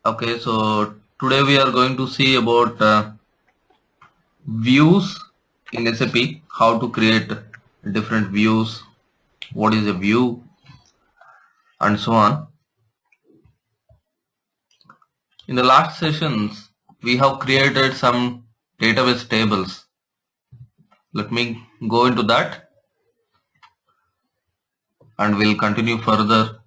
Okay, so today we are going to see about views in SAP, how to create different views, what is a view, and so on. In the last sessions, we have created some database tables. Let me go into that and we'll continue further.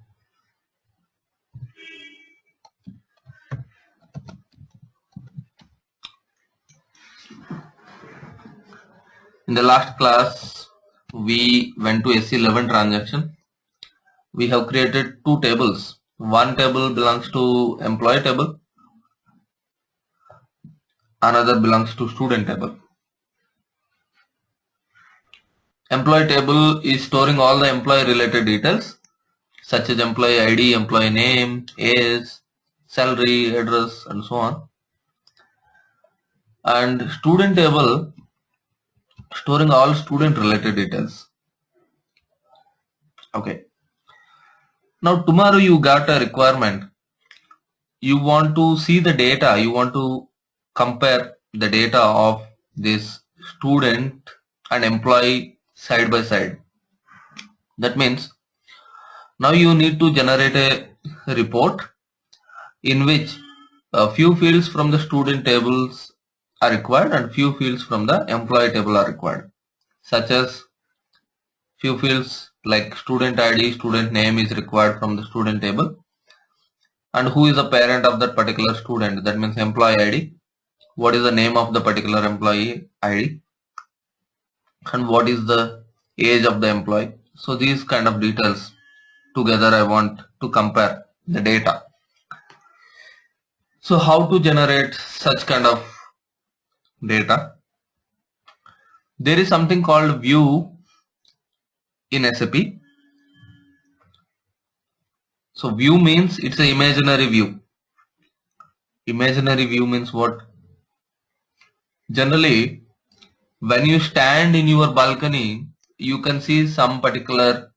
In the last class, we went to SC11 transaction. We have created two tables. One table belongs to employee table, another belongs to student table. Employee table is storing all the employee related details such as employee ID, employee name, age, salary, address, and so on. And student table storing all student related details. Okay. Now tomorrow you got a requirement. You want to see the data. You want to compare the data of this student and employee side by side. That means now you need to generate a report in which a few fields from the student tables are required and few fields from the employee table are required, such as few fields like student ID, student name is required from the student table, and who is the parent of that particular student, that means employee ID, what is the name of the particular employee ID, and what is the age of the employee. So these kind of details together I want to compare the data. So how to generate such kind of data? There is something called view in SAP. So view means it's an imaginary view. Imaginary view means what? Generally, when you stand in your balcony, you can see some particular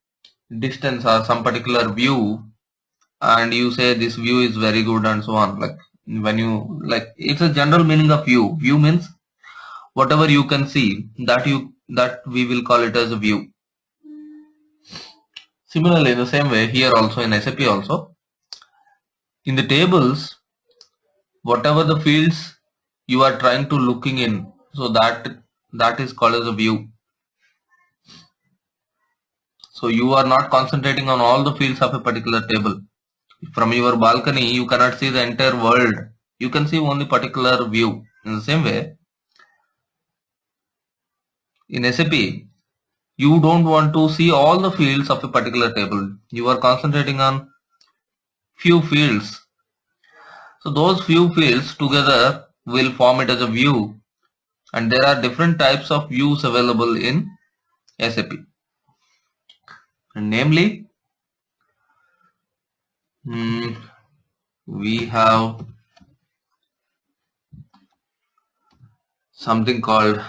distance or some particular view, and you say this view is very good and so on. Like when you it's a general meaning of view. View means whatever you can see, that we will call it as a view. Similarly, in the same way, here also in SAP also, in the tables, whatever the fields you are trying to looking in, so that is called as a view. So you are not concentrating on all the fields of a particular table. From your balcony, you cannot see the entire world. You can see only particular view. In the same way, in SAP, you don't want to see all the fields of a particular table. You are concentrating on few fields. So those few fields together will form it as a view, and there are different types of views available in SAP. And namely, we have something called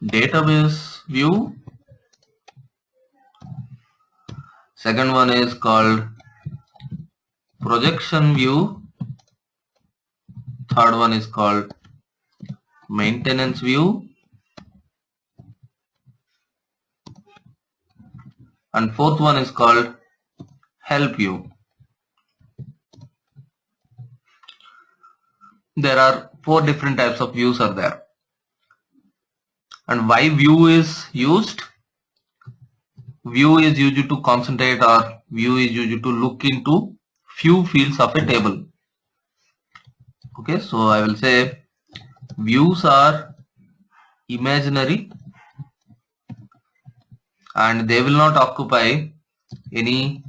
database view. Second one is called projection view. Third one is called maintenance view. And fourth one is called help view. There are 4 different types of views are there. And why view is used? View is used to concentrate, or view is used to look into few fields of a table. Okay, so I will say views are imaginary and they will not occupy any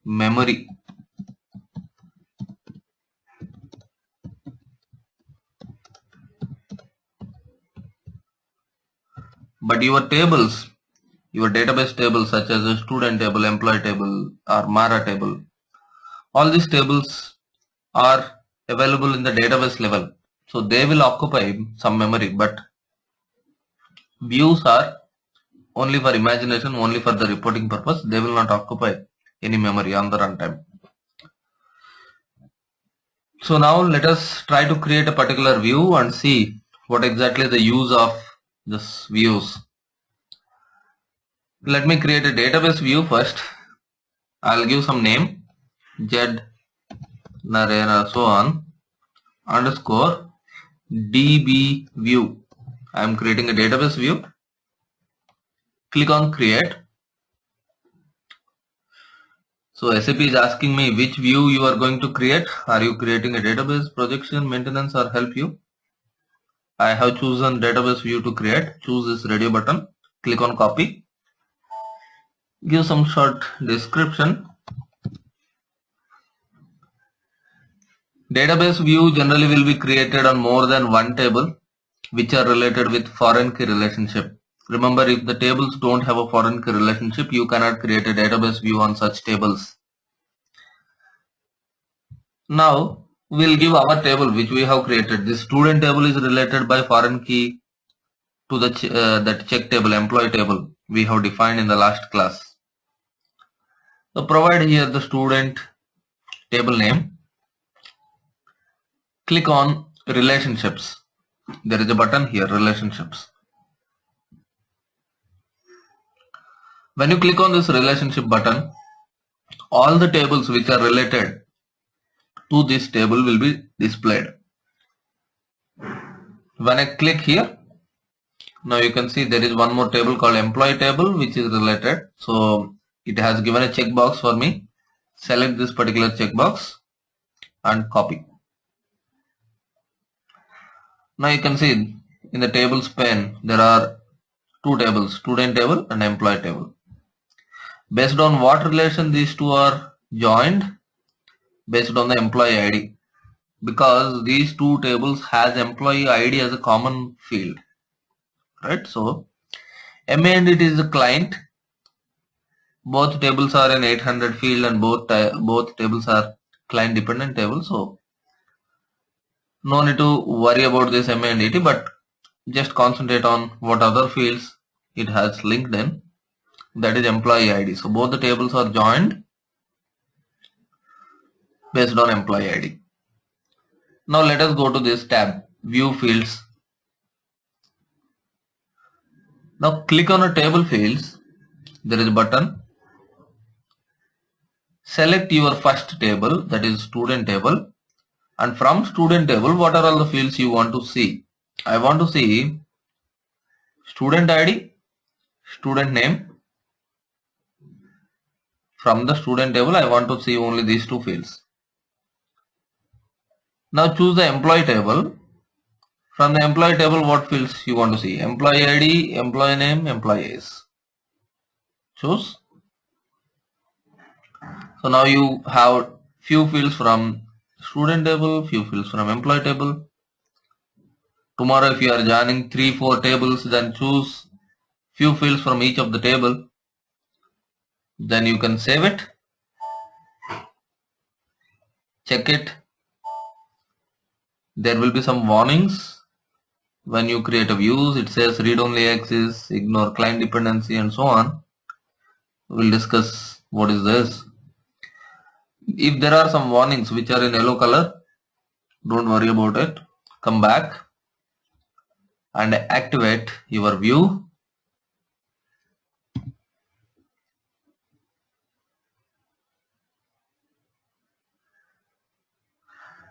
memory. But your tables, your database tables such as a student table, employee table, or Mara table, all these tables are available in the database level. So they will occupy some memory, but views are only for imagination, only for the reporting purpose. They will not occupy any memory on the runtime. So now let us try to create a particular view and see what exactly the use of this views. Let me create a database view first. I'll give some name, Z Narendra so on underscore DB view. I am creating a database view. Click on create. So SAP is asking me which view you are going to create. Are you creating a database, projection, maintenance, or help view? I have chosen database view to create. Choose this radio button. Click on copy. Give some short description. Database view generally will be created on more than one table which are related with foreign key relationship. Remember, if the tables don't have a foreign key relationship, you cannot create a database view on such tables. Now we'll give our table which we have created. This student table is related by foreign key to the that check table, employee table we have defined in the last class. So provide here the student table name. Click on relationships. There is a button here, relationships. When you click on this relationship button, all the tables which are related to this table will be displayed. When I click here, now you can see there is one more table called employee table which is related. So it has given a checkbox for me. Select this particular checkbox and copy. Now you can see in the tables pane there are two tables, student table and employee table. Based on what relation these two are joined? Based on the employee ID, because these two tables has employee ID as a common field, right? So MA and it is a client. Both tables are an 800 field and both tables are client dependent tables. So no need to worry about this MA and ET, but just concentrate on what other fields it has linked in. That is employee ID. So both the tables are joined based on employee ID. Now let us go to this tab, view fields. Now click on a table fields. There is a button. Select your first table, that is student table, and from student table what are all the fields you want to see? I want to see student ID, student name. From the student table I want to see only these two fields. Now choose the employee table. From the employee table what fields you want to see? Employee ID, employee name, employees. Choose. So now you have few fields from student table, few fields from employee table. Tomorrow if you are joining 3-4 tables, then choose few fields from each of the table. Then you can save it. Check it. There will be some warnings when you create a views. It says read only access, ignore client dependency and so on. We'll discuss what is this. If there are some warnings which are in yellow color, don't worry about it. Come back and activate your view.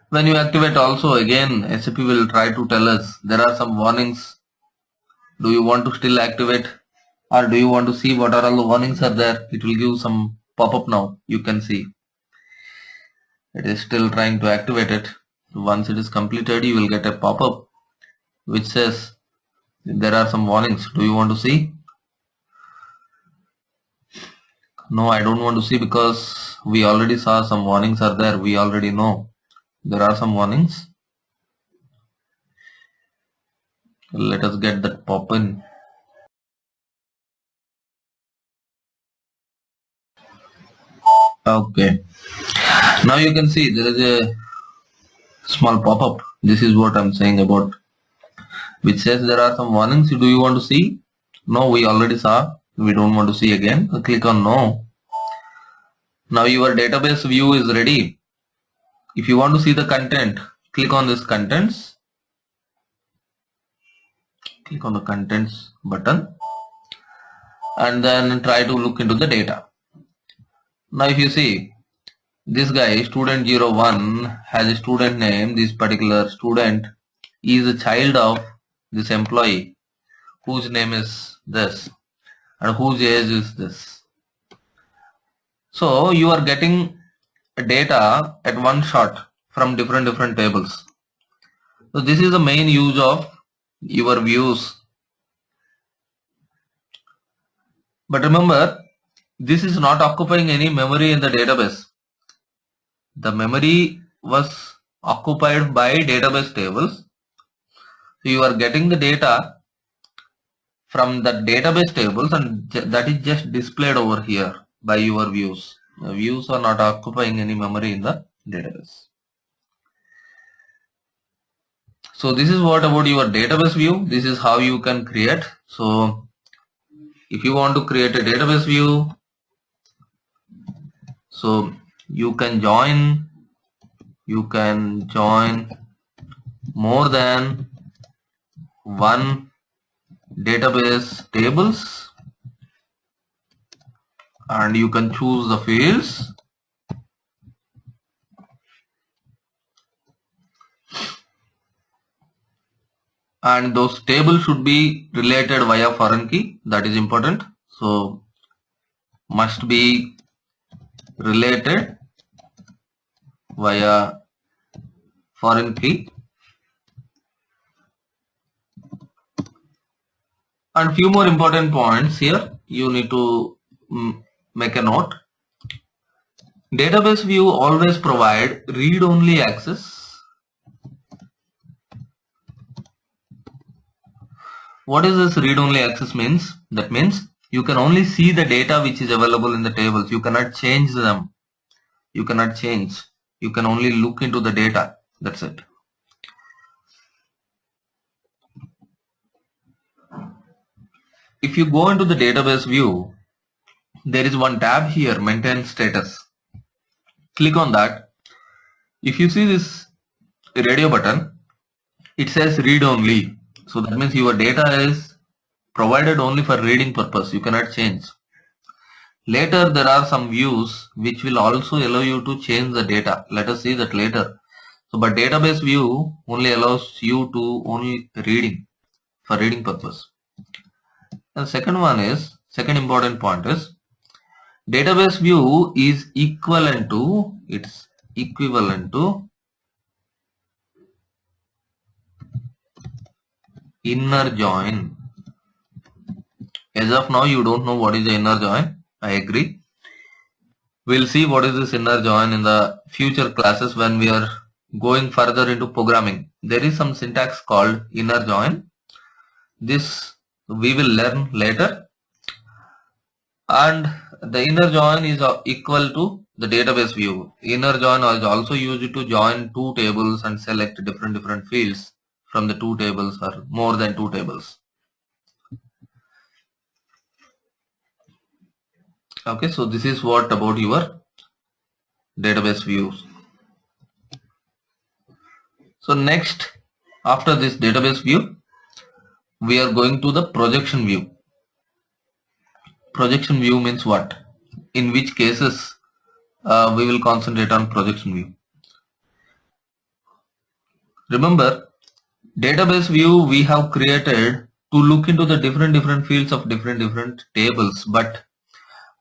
When you activate also, again SAP will try to tell us there are some warnings. Do you want to still activate or do you want to see what are all the warnings are there? It will give some pop-up now. You can see it is still trying to activate it. Once it is completed, you will get a pop-up which says there are some warnings. Do you want to see? No, I don't want to see because we already saw some warnings are there. We already know there are some warnings. Let us get that pop in. Okay. Now you can see there is a small pop-up. This is what I'm saying about, which says there are some warnings. Do you want to see? No, we already saw. We don't want to see again. Click on no. Now your database view is ready. If you want to see the content, click on this contents. Click on the contents button and then try to look into the data. Now if you see, this guy student 01 has a student name. This particular student is a child of this employee whose name is this and whose age is this. So you are getting data at one shot from different tables. So this is the main use of your views. But remember, this is not occupying any memory in the database. The memory was occupied by database tables. So you are getting the data from the database tables and that is just displayed over here by your views. The views are not occupying any memory in the database. So this is what about your database view. This is how you can create. So if you want to create a database view, so you can join more than one database tables and you can choose the fields. And those tables should be related via foreign key. That is important. So must be related via foreign key. And few more important points here you need to make a note. Database view always provide read-only access. What is this read-only access means? That means you can only see the data which is available in the tables. You cannot change them. You cannot change. You can only look into the data. That's it. If you go into the database view, there is one tab here, maintain status. Click on that. If you see this radio button, it says read only. So that means your data is provided only for reading purpose. You cannot change. Later there are some views which will also allow you to change the data. Let us see that later. So but database view only allows you to only reading for reading purpose. And second important point is database view is equivalent to inner join. As of now you don't know what is the inner join. I agree. We'll see what is this inner join in the future classes when we are going further into programming. There is some syntax called inner join. This we will learn later. And the inner join is equal to the database view. Inner join is also used to join two tables and select different fields from the two tables or more than two tables. Okay, so this is what about your database views. So next, after this database view, we are going to the projection view. Projection view means what? In which cases we will concentrate on projection view. Remember, database view we have created to look into the different fields of different tables, but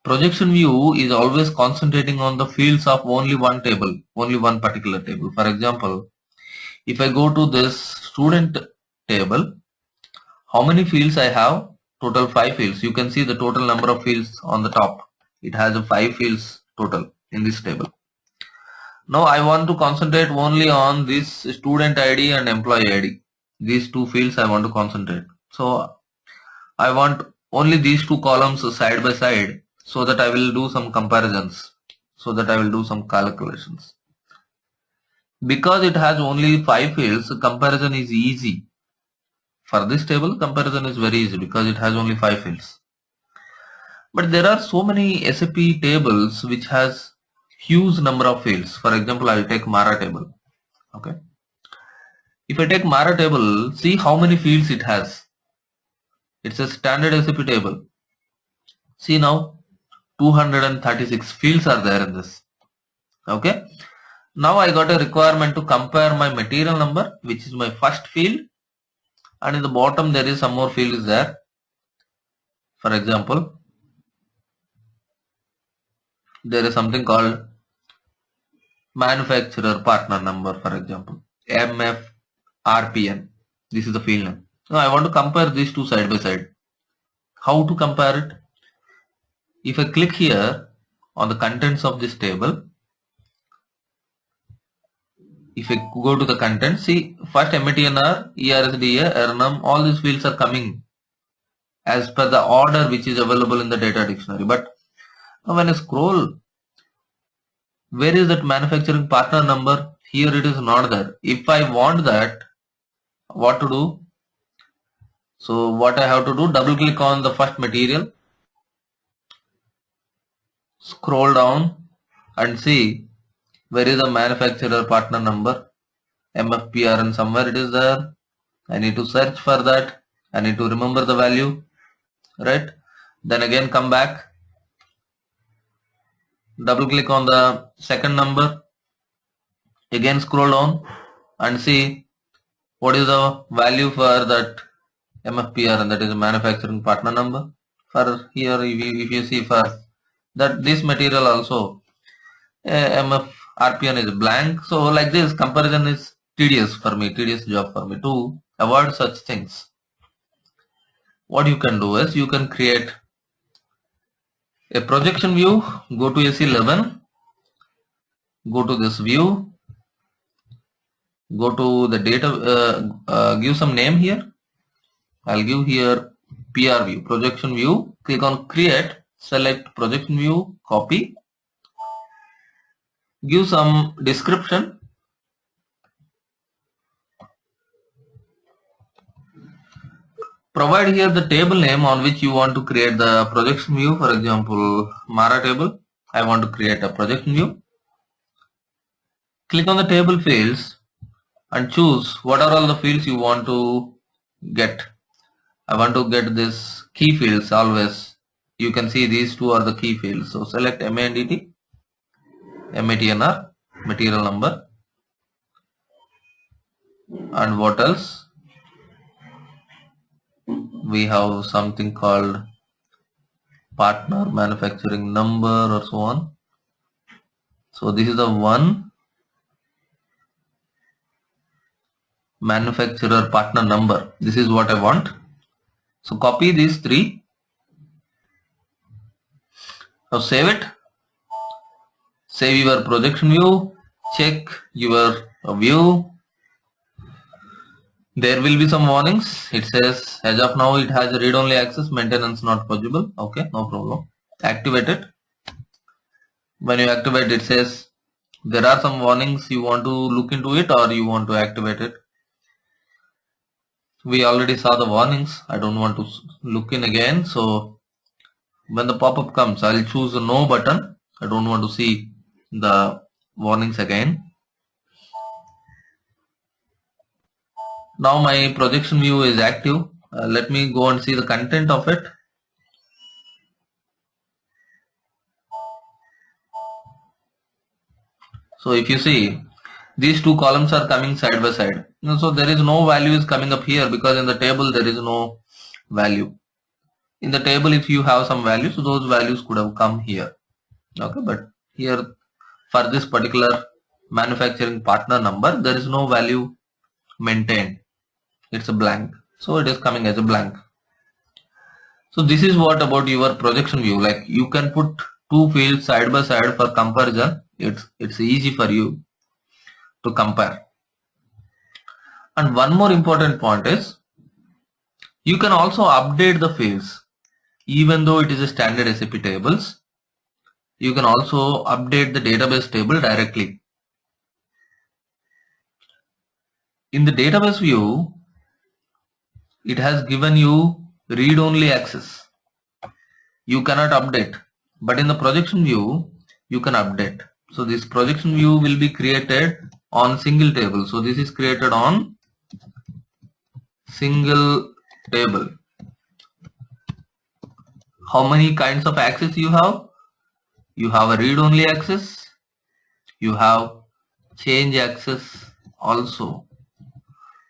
projection view is always concentrating on the fields of only one table, only one particular table. For example, if I go to this student table, how many fields I have? Total 5 fields. You can see the total number of fields on the top. It has 5 fields total in this table. Now I want to concentrate only on this student ID and employee ID. These two fields I want to concentrate. So I want only these two columns side by side so that I will do some comparisons, so that I will do some calculations. Because it has only 5 fields, comparison is easy. For this table, comparison is very easy because it has only 5 fields. But there are so many SAP tables which has huge number of fields. For example, I will take Mara table. Okay. If I take Mara table, see how many fields it has. It's a standard SAP table. See now, 236 fields are there in this. Okay. Now I got a requirement to compare my material number, which is my first field, and in the bottom there is some more fields there. For example, there is something called manufacturer partner number, for example, MFRPN. This is the field name. Now I want to compare these two side by side. How to compare it? If I click here on the contents of this table, if I go to the content, see first MATNR, ERSDA, ERNM, all these fields are coming as per the order which is available in the data dictionary. But now when I scroll, where is that manufacturing partner number? Here it is not there. If I want that, what to do? So what I have to do, double click on the first material, scroll down and see where is the manufacturer partner number, MFPRN, somewhere it is there. I need to search for that. I need to remember the value, right? Then again come back, double click on the second number, again scroll down and see what is the value for that MFPRN, that is a manufacturing partner number. For here, if you see for that this material also, MFRPN is blank. So like this, comparison is tedious for me, tedious job for me. To avoid such things, what you can do is you can create a projection view. Go to AC11, go to this view, go to the data, give some name here. I'll give here PR view, projection view. Click on create, select projection view, copy, give some description. Provide here the table name on which you want to create the projection view. For example, Mara table. I want to create a projection view. Click on the table fields and choose what are all the fields you want to get. I want to get this key fields always. You can see these two are the key fields. So select MANDT, MATNR, material number, and what else? We have something called partner manufacturing number or so on. So this is the one, manufacturer partner number. This is what I want. So copy these three. Now save it. Save your projection view. Check your view. There will be some warnings. It says as of now it has read-only access, maintenance not possible. Okay, no problem. Activate it. When you activate, it says there are some warnings. You want to look into it or you want to activate it. We already saw the warnings. I don't want to look in again. So when the pop-up comes, I'll choose the no button. I don't want to see the warnings again. Now my projection view is active. Let me go and see the content of it. So if you see, these two columns are coming side by side. So there is no values coming up here because in the table there is no value. In the table, if you have some values, those values could have come here. Okay, but here for this particular manufacturing partner number, there is no value maintained. It's a blank. So it is coming as a blank. So this is what about your projection view. Like you can put two fields side by side for comparison. It's easy for you to compare. And one more important point is you can also update the fields. Even though it is a standard SAP tables, you can also update the database table directly. In the database view, it has given you read-only access. You cannot update, but in the projection view, you can update. So this projection view will be created on single table. So this is created on single table. How many kinds of access you have? You have a read-only access. You have change access also.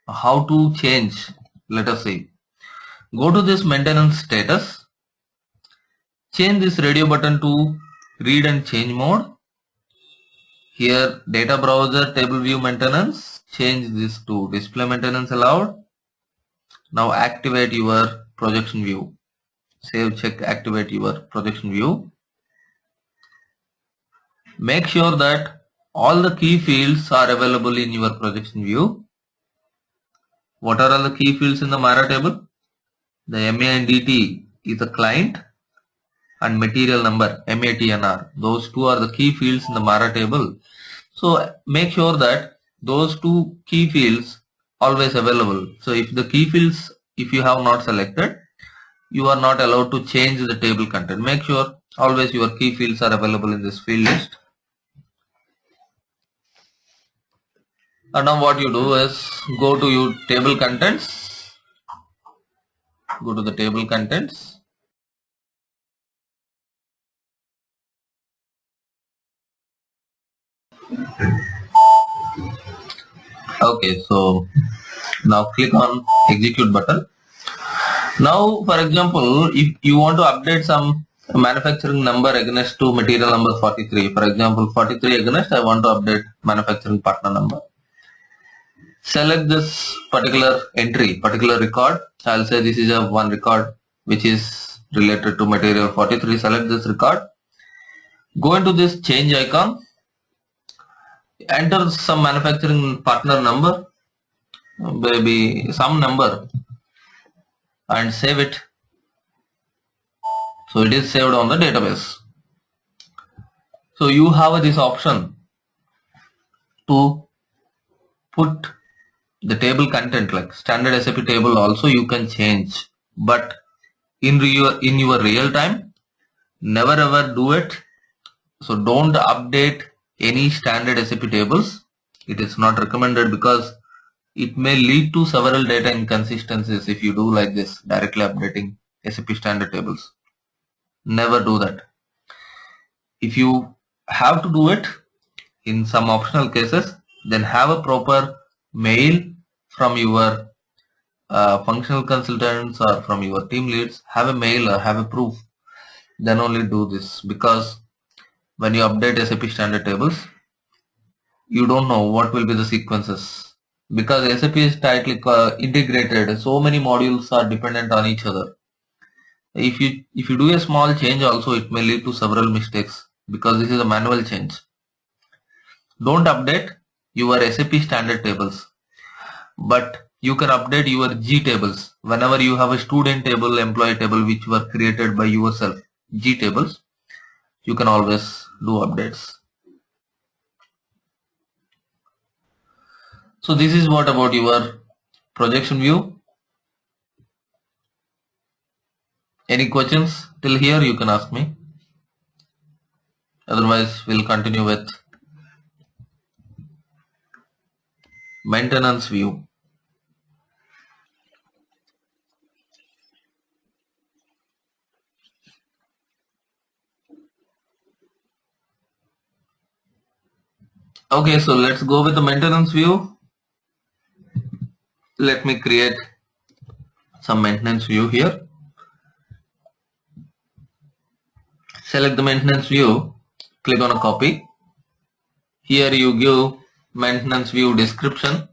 How to change? Let us see. Go to this maintenance status. Change this radio button to read and change mode. Here data browser table view maintenance. Change this to display maintenance allowed. Now activate your projection view. Save, check, activate your projection view. Make sure that all the key fields are available in your projection view. What are all the key fields in the MARA table? The MA and DT is the client and material number MATNR. Those two are the key fields in the MARA table. So make sure that those two key fields always available. So if the key fields, if you have not selected, you are not allowed to change the table content. Make sure always your key fields are available in this field list. And now what you do is go to your table contents. Go to the table contents. Okay, so now click on execute button. Now for example, if you want to update some manufacturing number against to material number 43, for example 43 against I want to update manufacturing partner number. Select this particular entry, particular record. I'll say this is a one record which is related to material 43. Select this record. Go into this change icon. Enter some manufacturing partner number, maybe some number, and save it. So it is saved on the database. So you have this option to put the table content like standard SAP table also you can change, but in your real time, never ever do it. So don't update any standard SAP tables. It is not recommended because it may lead to several data inconsistencies if you do like this, directly updating SAP standard tables. Never do that. If you have to do it in some optional cases, then have a proper mail from your functional consultants or from your team leads. Have a mail or have a proof. Then only do this, because when you update SAP standard tables, you don't know what will be the sequences, because SAP is tightly integrated. So many modules are dependent on each other. If you do a small change also, it may lead to several mistakes because this is a manual change. Don't update your SAP standard tables, but you can update your G tables. Whenever you have a student table, employee table which were created by yourself, G tables, you can always do updates. So this is what about your projection view. Any questions till here you can ask me. Otherwise we'll continue with maintenance view. Okay, so let's go with the maintenance view. Let me create some maintenance view here. Select the maintenance view, click on a copy. Here you give maintenance view description.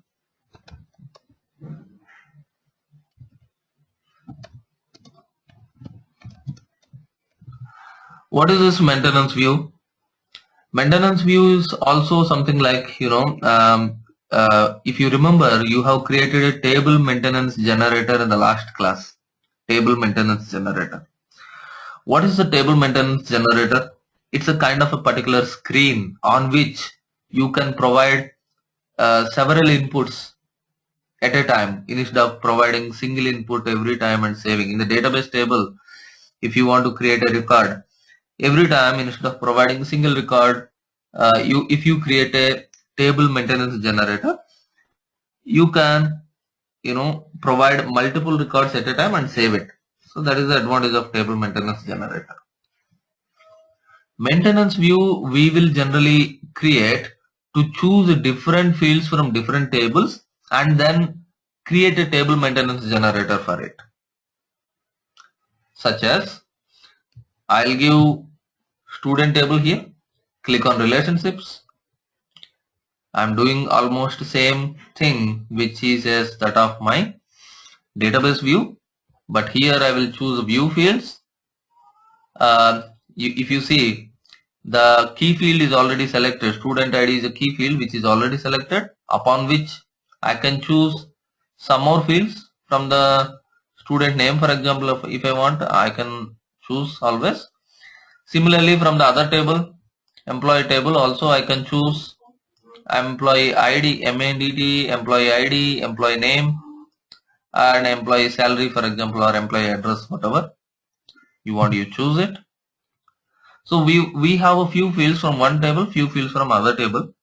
What is this maintenance view? Maintenance view is also something like, if you remember, you have created a table maintenance generator in the last class. Table maintenance generator. What is the table maintenance generator? It's a kind of a particular screen on which you can provide several inputs at a time instead of providing single input every time and saving. In the database table, if you want to create a record, every time instead of providing single record, if you create a table maintenance generator, you can provide multiple records at a time and save it. So that is the advantage of table maintenance generator. Maintenance view we will generally create to choose different fields from different tables and then create a table maintenance generator for it. Such as, I'll give student table here, click on relationships. I'm doing almost same thing which is as that of my database view, but here I will choose view fields. If you see, the key field is already selected. Student ID is a key field which is already selected, upon which I can choose some more fields from the student name. For example, if I want, I can choose always. Similarly, from the other table, employee table, also I can choose employee ID, MADD, employee ID, employee name, and employee salary, for example, or employee address, whatever you want, you choose it. So we have a few fields from one table, few fields from other table.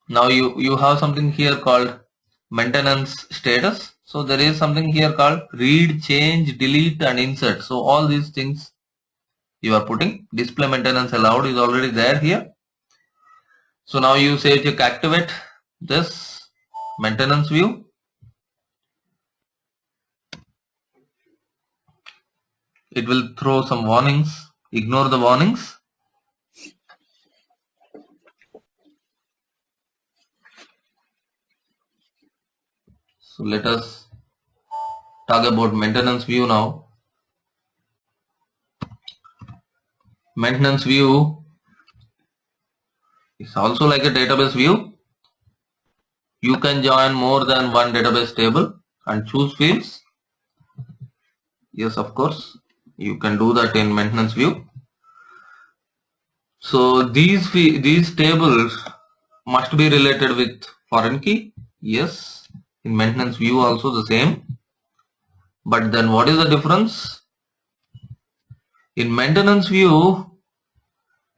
Now you have something here called maintenance status. So there is something here called read, change, delete, and insert. So all these things you are putting. Display maintenance allowed is already there here. So now you say to activate this maintenance view. It will throw some warnings. Ignore the warnings. So let us talk about maintenance view now. Maintenance view is also like a database view. You can join more than one database table and choose fields. Yes, of course, you can do that in maintenance view. So these tables must be related with foreign key. Yes, in maintenance view also the same. But then what is the difference? In maintenance view,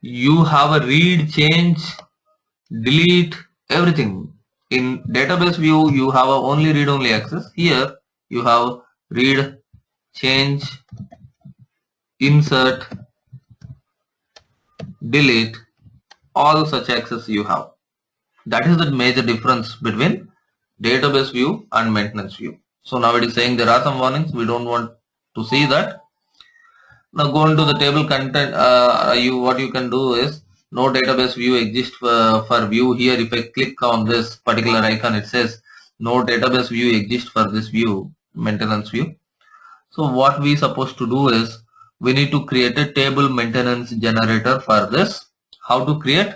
you have a read, change, delete, everything. In database view, you have only read-only access. Here, you have read, change, insert, delete, all such access you have. That is the major difference between database view and maintenance view. So now it is saying there are some warnings. We don't want to see that. Now go into the table content. What you can do is, no database view exists for view. Here if I click on this particular icon, it says no database view exists for this view, maintenance view. So what we supposed to do is, we need to create a table maintenance generator for this. How to create?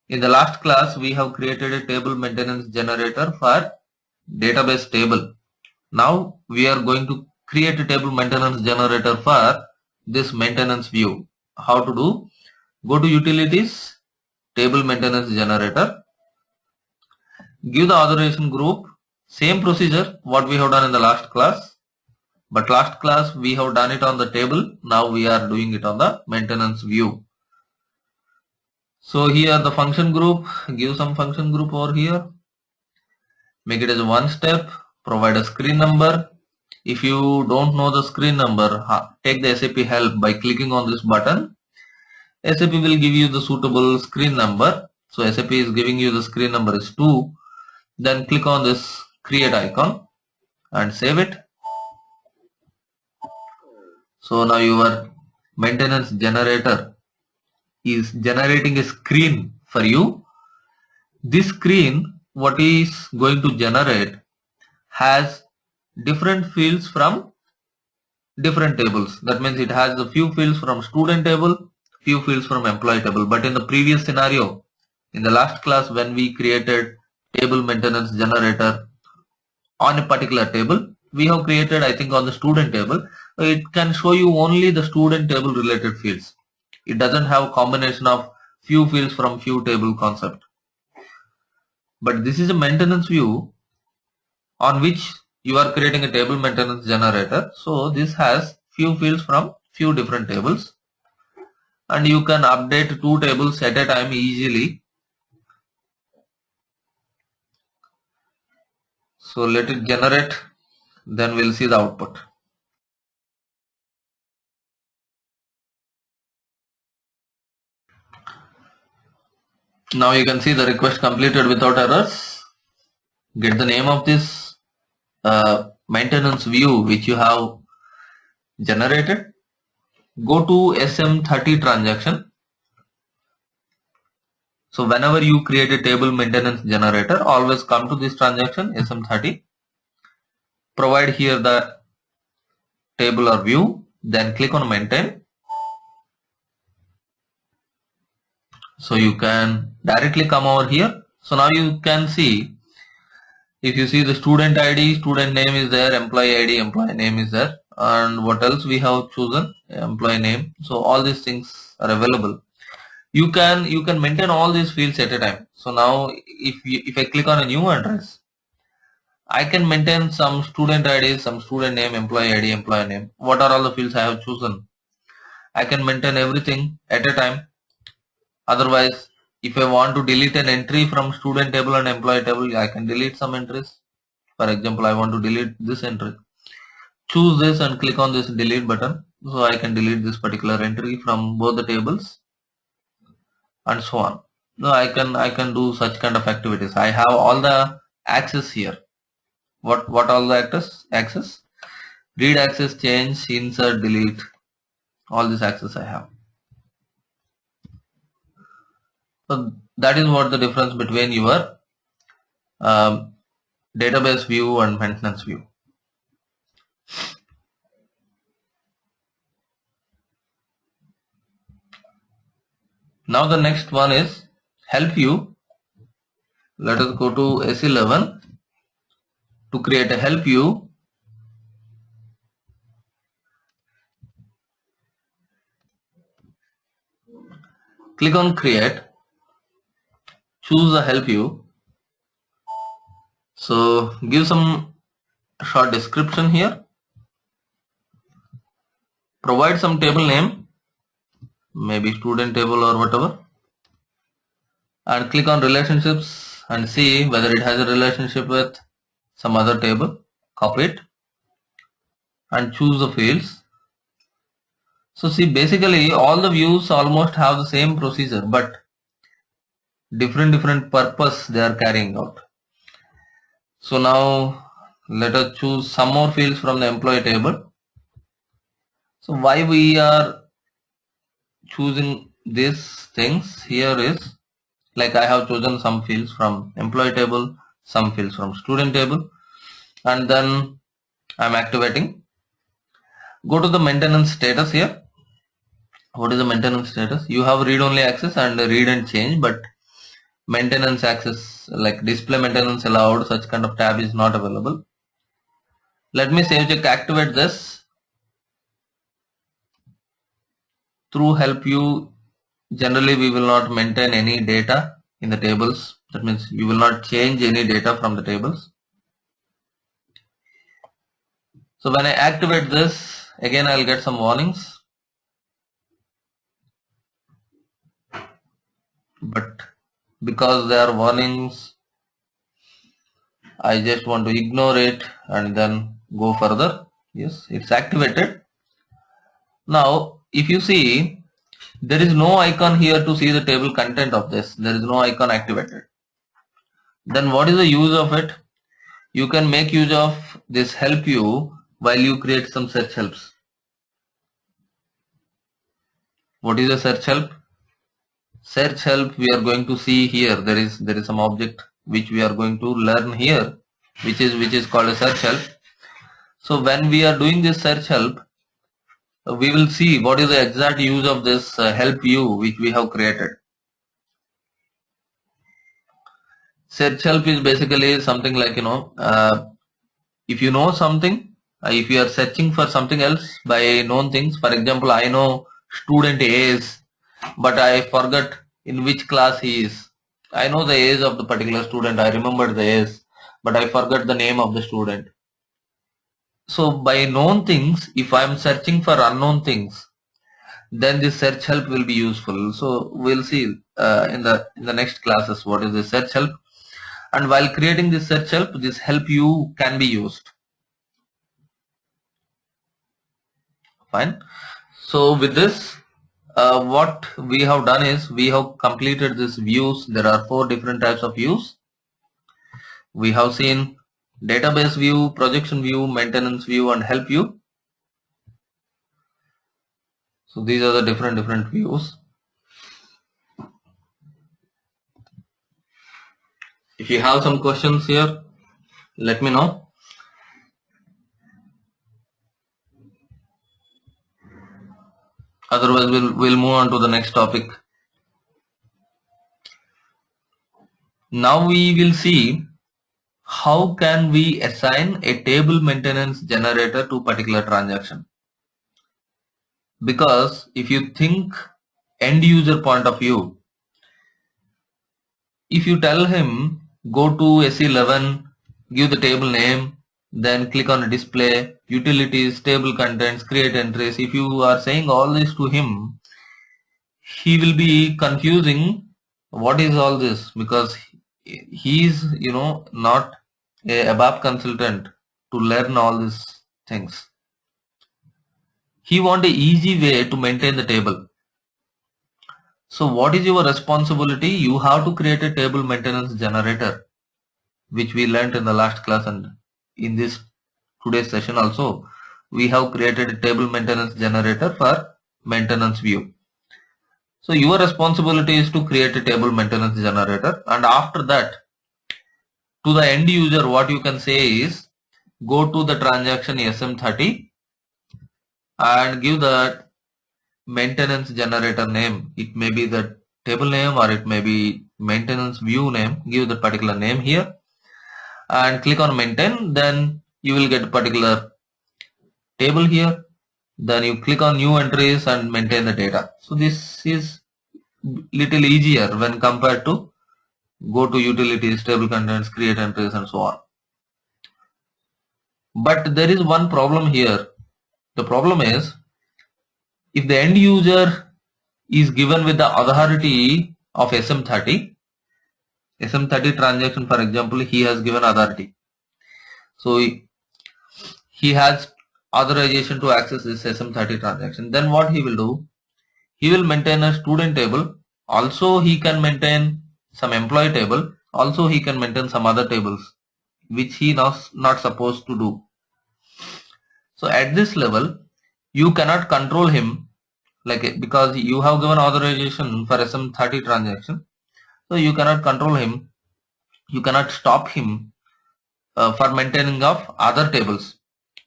In the last class we have created a table maintenance generator for database table. Now we are going to create a table maintenance generator for this maintenance view. How to do? Go to utilities, table maintenance generator, give the authorization group, same procedure what we have done in the last class, but last class we have done it on the table. Now we are doing it on the maintenance view. So here the function group, give some function group over here, make it as one step, provide a screen number. If you don't know the screen number, take the SAP help by clicking on this button. SAP will give you the suitable screen number. So SAP is giving you the screen number is 2. Then click on this create icon and save it. So now your maintenance generator is generating a screen for you. This screen, what is going to generate, has different fields from different tables. That means it has a few fields from student table, few fields from employee table. But in the previous scenario, in the last class, when we created table maintenance generator on a particular table, we have created, I think, on the student table. It can show you only the student table related fields. It doesn't have a combination of few fields from few table concept. But this is a maintenance view on which you are creating a table maintenance generator. So this has few fields from few different tables. and you can update 2 tables at a time easily. So let it generate, then we'll see the output. Now you can see the request completed without errors. Get the name of this maintenance view which you have generated. Go to SM30 transaction. So whenever you create a table maintenance generator, always come to this transaction SM30. Provide here the table or view, then click on maintain. So you can directly come over here. So now you can see, if you see the student ID, student name is there, employee ID, employee name is there, and what else we have chosen, employee name. So all these things are available. You can maintain all these fields at a time. So now if I click on a new address, I can maintain some student ID, some student name, employee ID, employee name. What are all the fields I have chosen? I can maintain everything at a time. Otherwise, if I want to delete an entry from student table and employee table, I can delete some entries. For example, I want to delete this entry. Choose this and click on this delete button. So I can delete this particular entry from both the tables and so on. So I can do such kind of activities. I have all the access here. What all the access? Read access, change, insert, delete. All this access I have. So that is what the difference between your database view and maintenance view. Now the next one is help view. Let us go to S11 to create a help view. Click on create. Choose the help view. So give some short description here. Provide some table name, maybe student table or whatever, and click on relationships and see whether it has a relationship with some other table. Copy it and choose the fields. So see, basically all the views almost have the same procedure, but different purpose they are carrying out. So now let us choose some more fields from the employee table. So why we are choosing these things here is, like I have chosen some fields from employee table, some fields from student table, and then I'm activating. Go to the maintenance status here. What is the maintenance status? You have read only access and read and change, but maintenance access like display maintenance allowed, such kind of tab is not available. Let me save check activate this. Through help view, generally we will not maintain any data in the tables. That means you will not change any data from the tables. So when I activate this, again I'll get some warnings. But because there are warnings, I just want to ignore it and then go further. Yes, it's activated. Now if you see, there is no icon here to see the table content of this. There is no icon activated. Then what is the use of it? You can make use of this help view while you create some search helps. What is a search help? Search help we are going to see here. There is some object which we are going to learn here, which is called a search help. So when we are doing this search help, we will see what is the exact use of this help view which we have created. Search help is basically something like, if you know something, if you are searching for something else by known things. For example, I know student A is, but I forgot in which class he is. I know the age of the particular student, I remember the age, but I forgot the name of the student. So by known things, if I am searching for unknown things, then this search help will be useful. So we'll see in the next classes what is the search help, and while creating this search help, this help you can be used. Fine. So with this, what we have done is we have completed this views. There are 4 different types of views. We have seen database view, projection view, maintenance view, and help view. So these are the different views. If you have some questions here, let me know. Otherwise, we'll move on to the next topic. Now we will see how can we assign a table maintenance generator to particular transaction. Because if you think end user point of view, if you tell him go to SE11, give the table name, then click on display, utilities, table contents, create entries. If you are saying all this to him, he will be confusing what is all this, because he is not a ABAP consultant to learn all these things. He wants an easy way to maintain the table. So what is your responsibility? You have to create a table maintenance generator, which we learned in the last class, and in this today's session also we have created a table maintenance generator for maintenance view. So your responsibility is to create a table maintenance generator, and after that to the end user what you can say is go to the transaction SM30 and give the maintenance generator name. It may be the table name or it may be maintenance view name. Give the particular name here and click on maintain. Then you will get a particular table here. Then you click on new entries and maintain the data. So this is little easier when compared to go to utilities, table contents, create entries, and so on. But there is one problem here. The problem is, if the end user is given with the authority of SM30 transaction, for example, he has given authority. So he has authorization to access this SM30 transaction. Then what he will do? He will maintain a student table. Also he can maintain some employee table. Also he can maintain some other tables which he is not supposed to do. So at this level you cannot control him, because you have given authorization for SM30 transaction. So you cannot control him. You cannot stop him for maintaining of other tables.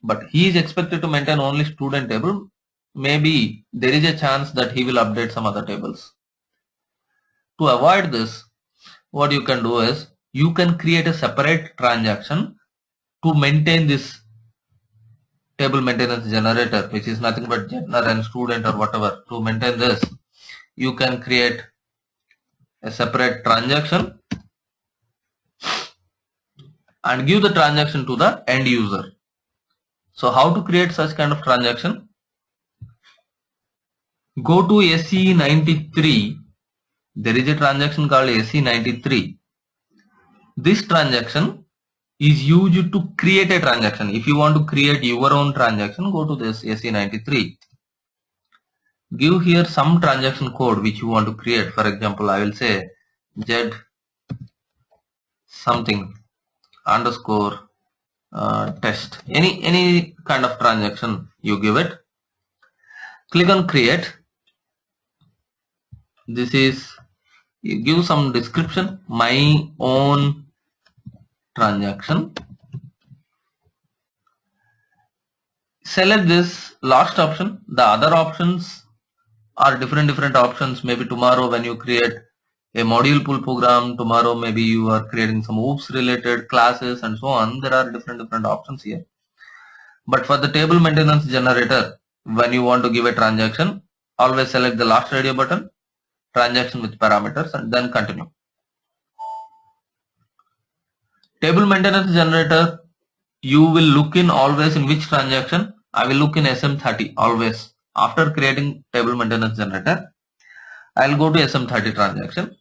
But he is expected to maintain only student table. Maybe there is a chance that he will update some other tables. To avoid this, what you can do is you can create a separate transaction to maintain this table maintenance generator, which is nothing but joiner and student or whatever. To maintain this, you can create a separate transaction and give the transaction to the end user. So how to create such kind of transaction? Go to SE93. There is a transaction called SE93. This transaction is used to create a transaction. If you want to create your own transaction, go to this SE93. Give here some transaction code which you want to create. For example, I will say Z something underscore test. Any kind of transaction you give it. Click on create. This is, you give some description, my own transaction. Select this last option. The other options are different options. Maybe tomorrow when you create a module pool program, tomorrow maybe you are creating some OOPS related classes and so on. There are different options here. But for the table maintenance generator, when you want to give a transaction, always select the last radio button, transaction with parameters, and then continue. Table maintenance generator, you will look in always in which transaction? I will look in SM30 always. after creating table maintenance generator, I'll go to SM30 transaction,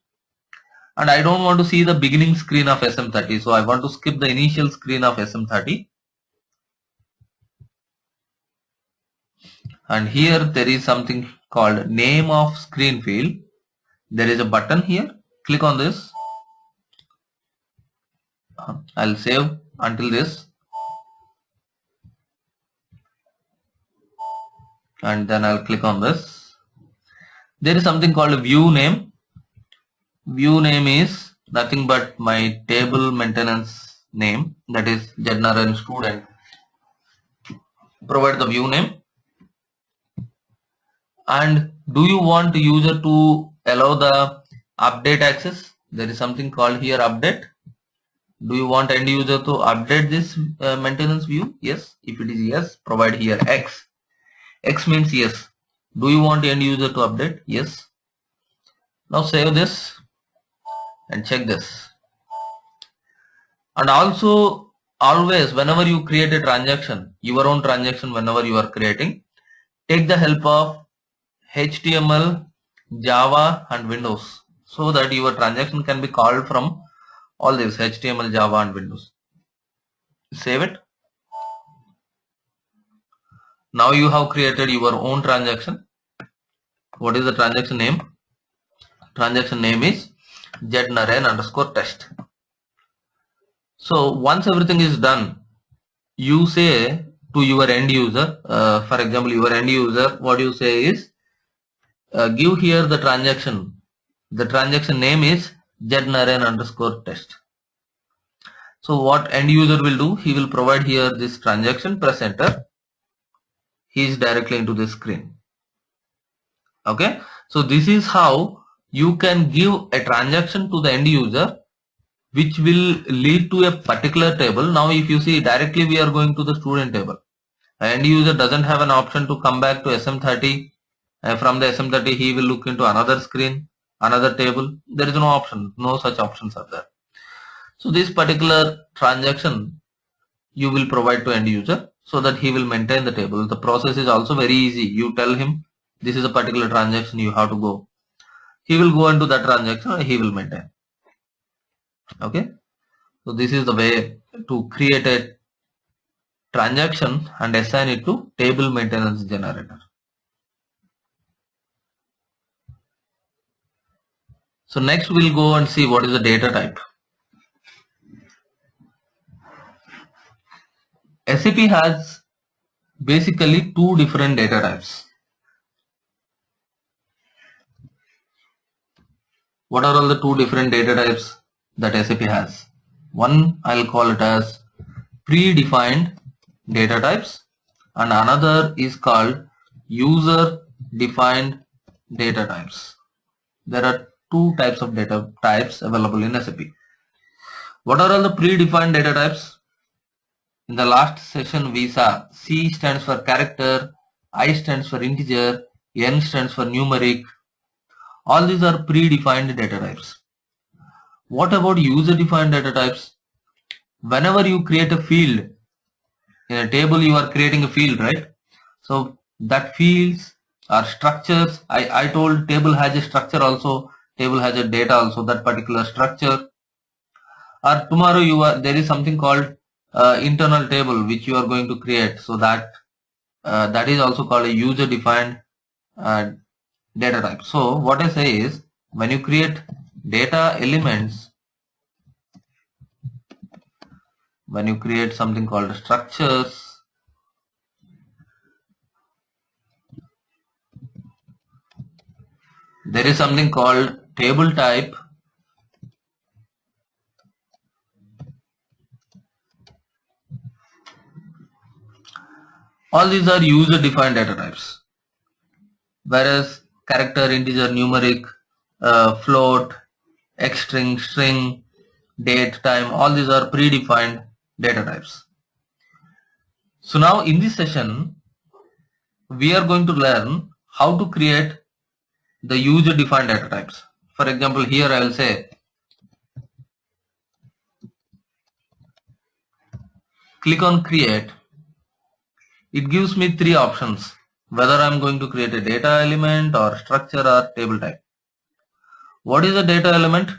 and I don't want to see the beginning screen of SM30, so I want to skip the initial screen of SM30. And here there is something called name of screen field. There is a button here. Click on this. I'll save until this, and then I'll click on this. There is something called view name. View name is nothing but my table maintenance name, that is Jadnaran student. Provide the view name. And do you want the user to allow the update access? There is something called here update. Do you want end user to update this maintenance view? Yes. If it is yes, provide here X. X means yes. Do you want end user to update? Yes. Now save this and check this. And also, always whenever you create a transaction, your own transaction, whenever you are creating, take the help of HTML, Java and Windows, so that your transaction can be called from all this HTML, Java and Windows. Save it. Now you have created your own transaction. What is the transaction name? Transaction name is Jadnaren_test. So once everything is done, you say to your end user, for example, your end user, what you say is, give here the transaction. The transaction name is Jadnaren_test. So what end user will do? He will provide here this transaction, press enter. He is directly into this screen. Okay. So this is how you can give a transaction to the end user, which will lead to a particular table. Now if you see, directly we are going to the student table. The end user doesn't have an option to come back to SM30. From the SM30 he will look into another screen, another table. There is no option. No such options are there. So this particular transaction you will provide to end user so that he will maintain the table. The process is also very easy. You tell him this is a particular transaction you have to go. He will go into that transaction and he will maintain. Okay. So this is the way to create a transaction and assign it to table maintenance generator. So next we'll go and see what is the data type. SAP has basically two different data types. What are all the two different data types that SAP has? One, I'll call it as predefined data types, and another is called user defined data types. There are two types of data types available in SAP. What are all the predefined data types? In the last session we saw C stands for character, I stands for integer, N stands for numeric. All these are predefined data types. What about user defined data types? Whenever you create a field in a table, you are creating a field, right? So that fields are structures. I told table has a structure also, table has a data also, that particular structure. Or tomorrow there is something called internal table which you are going to create, so that that is also called a user defined data type. So what I say is, when you create data elements, when you create something called structures, there is something called table type, all these are user defined data types. Whereas character, integer, numeric, float, X string, string, date, time, all these are predefined data types. So now in this session we are going to learn how to create the user defined data types. For example, here I will say click on create. It gives me three options. whether I'm going to create a data element or structure or table type. What is a data element?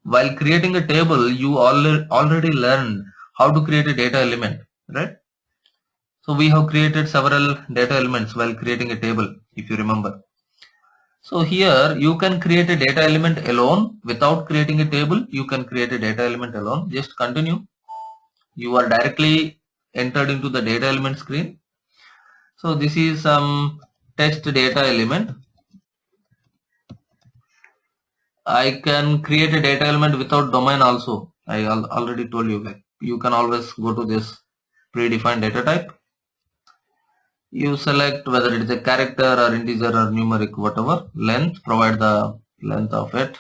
While creating a table, you already learned how to create a data element, right? So we have created several data elements while creating a table, if you remember. So here you can create a data element alone without creating a table. You can create a data element alone. Just continue. You are directly entered into the data element screen. So this is some test data element. I can create a data element without domain also. I already told you that you can always go to this predefined data type. You select whether it is a character or integer or numeric, whatever length, provide the length of it.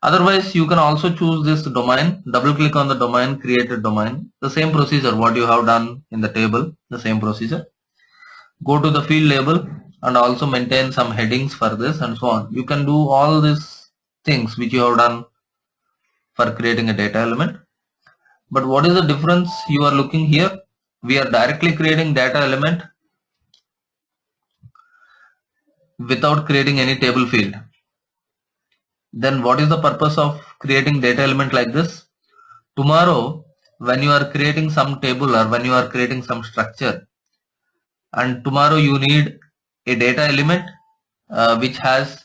Otherwise, you can also choose this domain, double click on the domain, create a domain. The same procedure what you have done in the table, the same procedure. Go to the field label and also maintain some headings for this and so on. You can do all these things which you have done for creating a data element. But what is the difference you are looking here? We are directly creating data element without creating any table field. Then what is the purpose of creating data element like this? Tomorrow, when you are creating some table or when you are creating some structure, and tomorrow you need a data element which has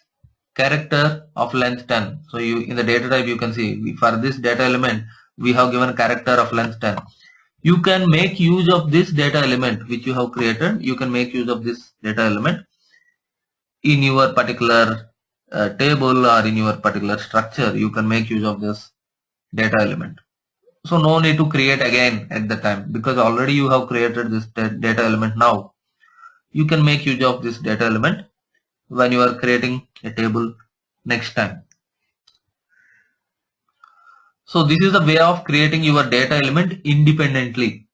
character of length 10. So you in the data type you can see for this data element we have given character of length 10. You can make use of this data element which you have created. You can make use of this data element in your particular table or in your particular structure. You can make use of this data element. So no need to create again at the time, because already you have created this data element now. You can make use of this data element when you are creating a table next time. So this is the way of creating your data element independently.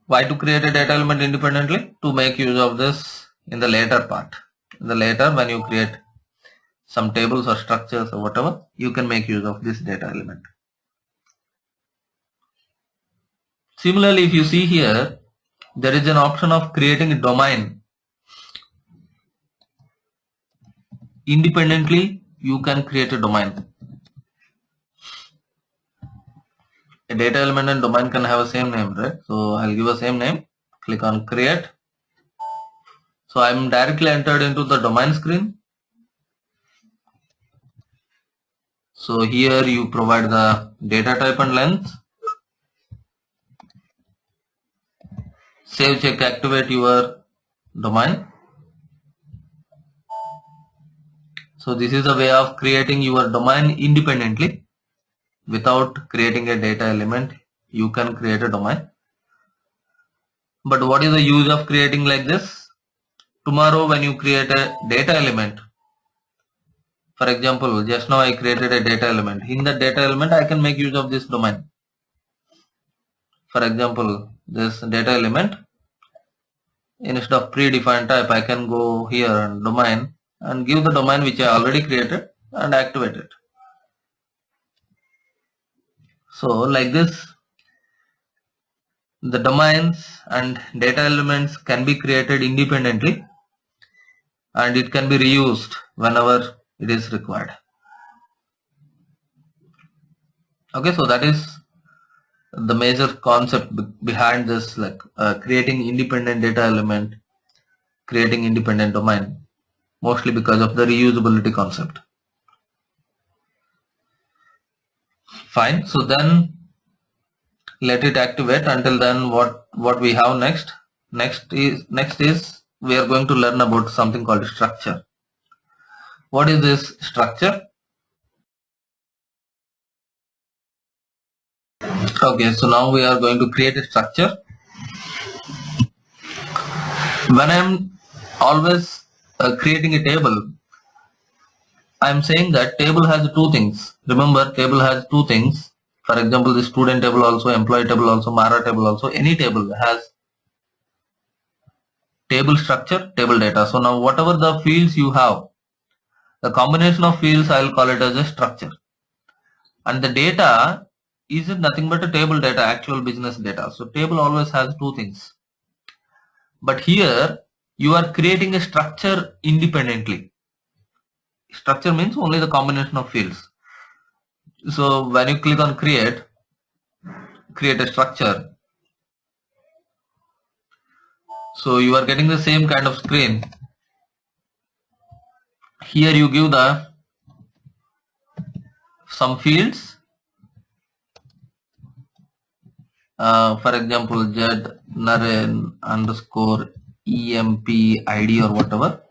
Why to create a data element independently? To make use of this in the later part. In the later, when you create some tables or structures or whatever, you can make use of this data element. Similarly, if you see here, there is an option of creating a domain. Independently, you can create a domain. A data element and domain can have a same name, right? So I'll give a same name, click on create. So I'm directly entered into the domain screen. So here you provide the data type and length. Save, check, activate your domain. So this is a way of creating your domain independently. Without creating a data element, you can create a domain. But what is the use of creating like this? Tomorrow when you create a data element, for example, just now I created a data element. In the data element, I can make use of this domain. For example, this data element, instead of predefined type, I can go here and domain and give the domain which I already created and activate it. So like this, the domains and data elements can be created independently and it can be reused whenever it is required. Okay, so that is the major concept behind this, like creating independent data element, creating independent domain, mostly because of the reusability concept. Fine, so then let it activate. Until then, what we have next is we are going to learn about something called structure. What is this structure? Okay, so now we are going to create a structure. When I'm always creating a table, I'm saying that table has two things. Remember, table has two things. For example, the student table also, employee table also, Mara table also. Any table has table structure, table data. So now whatever the fields you have, the combination of fields, I'll call it as a structure. And the data is it nothing but a table data, actual business data. So table always has two things. But here you are creating a structure independently. Structure means only the combination of fields. So when you click on create a structure, so you are getting the same kind of screen. Here you give the some fields, for example Z Naren underscore EMP ID or whatever.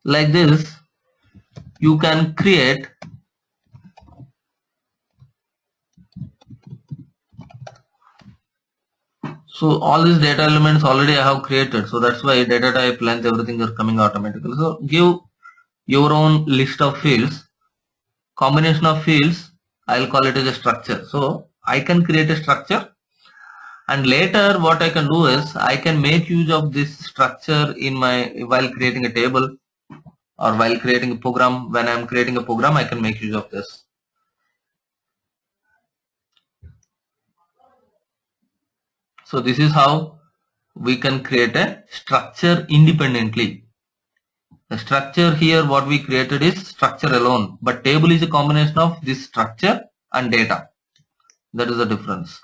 Like this you can create so all these data elements already I have created, so that's why data type, length, everything are coming automatically. So give your own list of fields, combination of fields, I'll call it as a structure. So I can create a structure, and later what I can do is I can make use of this structure in my while creating a table or while creating a program. When I'm creating a program, I can make use of this. So this is how we can create a structure independently. The structure here what we created is structure alone, but table is a combination of this structure and data. That is the difference.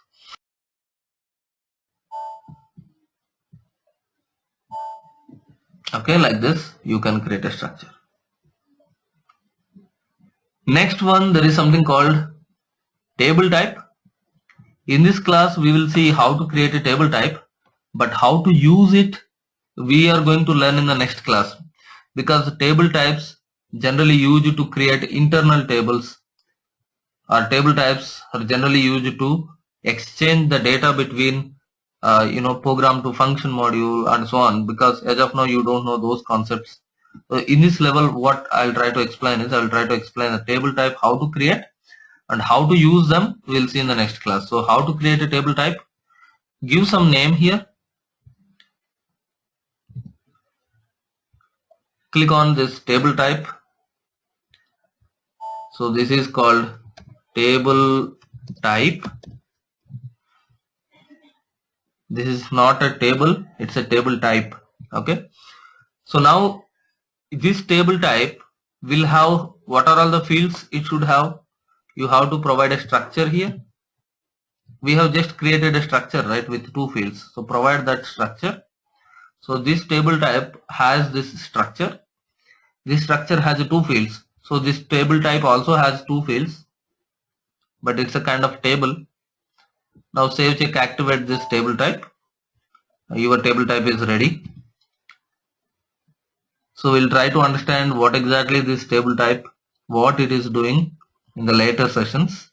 Okay, like this you can create a structure. Next one, there is something called table type. In this class we will see how to create a table type, but how to use it we are going to learn in the next class, because table types generally used to create internal tables, or table types are generally used to exchange the data between program to function module and so on, because as of now you don't know those concepts. So in this level what I'll try to explain is I'll try to explain the table type, how to create and how to use them. We'll see in the next class. So how to create a table type, give some name here, click on this table type. So this is called table type. This is not a table, it's a table type. Okay, so now this table type will have what are all the fields it should have. You have to provide a structure here. We have just created a structure, right, with two fields. So provide that structure. So this table type has this structure. This structure has two fields. So this table type also has two fields, but it's a kind of table. Now save check, activate this table type. Your table type is ready. So we'll try to understand what exactly this table type, what it is doing in the later sessions.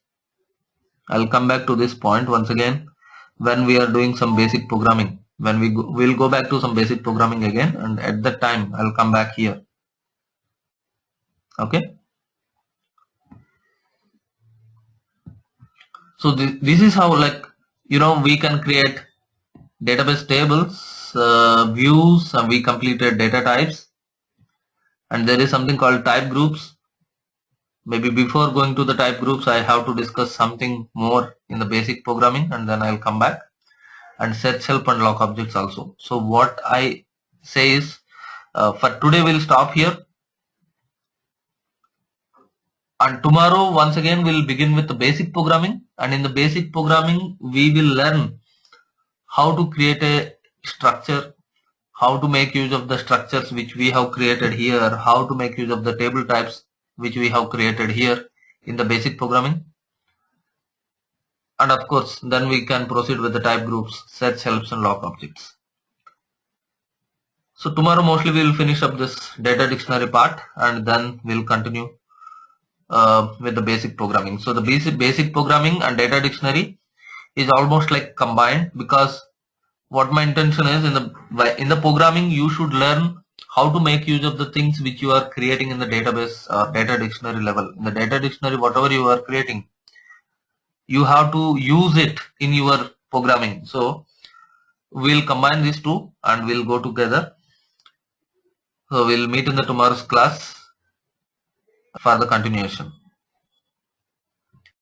I'll come back to this point once again when we are doing some basic programming. When we'll go back to some basic programming again, and at that time I'll come back here. Okay. So this is how, like, we can create database tables, views, and we completed data types, and there is something called type groups. Maybe before going to the type groups, I have to discuss something more in the basic programming, and then I'll come back, and search help and lock objects also. So what I say is, for today we'll stop here, and tomorrow once again we'll begin with the basic programming, and in the basic programming we will learn how to create a structure, how to make use of the structures which we have created here, how to make use of the table types which we have created here in the basic programming, and of course then we can proceed with the type groups, search helps and lock objects. So tomorrow mostly we will finish up this data dictionary part, and then we'll continue with the basic programming. So the basic programming and data dictionary is almost like combined, because what my intention is, in the programming you should learn how to make use of the things which you are creating in the database or data dictionary level. In the data dictionary, whatever you are creating, you have to use it in your programming. So we'll combine these two and we'll go together. So we'll meet in the tomorrow's class. for the continuation.